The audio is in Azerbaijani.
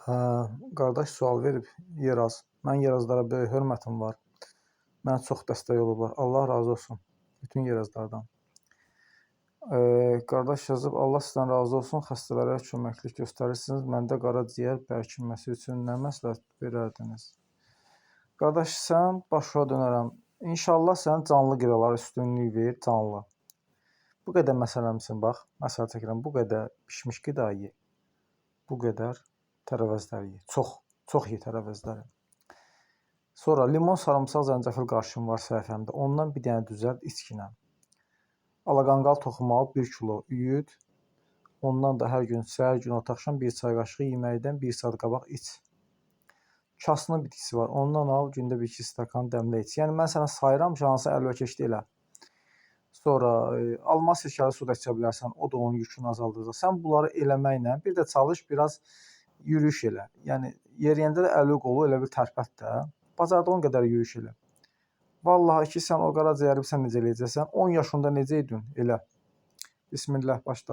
Hə, qardaş sual verib Yeraz. Mən Yerazlara böyük hörmətim var. Mənə çox dəstək olublar. Allah razı olsun bütün Yerazlardan. Qardaş yazıb, Allah sizdən razı olsun, xəstələrə köməklik göstərirsiniz. Məndə qaraciyər bərkiməsi üçün nə məsləhət verərdiniz? Qardaş, sən başa dönərəm. İnşallah sən canlı qiralara üstünlük ver, canlı. Bu qədər məsələmsin, bax, məsələ çəkirəm, bu qədər pişmiş qida ye, bu qədər tərəvəzlər ye, çox ye tərəvəzləri. Sonra limon, sarımsaq, zəncəfil qarışım var səhifəmdə, ondan bir dənə düzəlt içkinə. Alaqanqal toxumu al, 1 kilo üyüd, ondan da hər gün səhər, günorta, axşam 1 çay qaşığı yeməkdən 1 saat qabaq iç. Kasını bitkisi var, ondan al, gündə 1-2 stəkan dəmlə iç. Yəni mən sənə sayıram ki, hansı əlverkeşli elə. Sonra alma sirkəli su da içə bilərsən, o da onun yükünü azaldacaq. Sən bunları eləməklə bir də çalış, biraz yürüyüş elə. Yəni yeriyəndə də əli qolu elə bir tərpət də. Bacardığın qədər yürüyüş elə. Vallahi ki, sən o qaraciyəri sən necə eləyəcəksən? 10 yaşında necə idin? Elə. Bismillah, başla.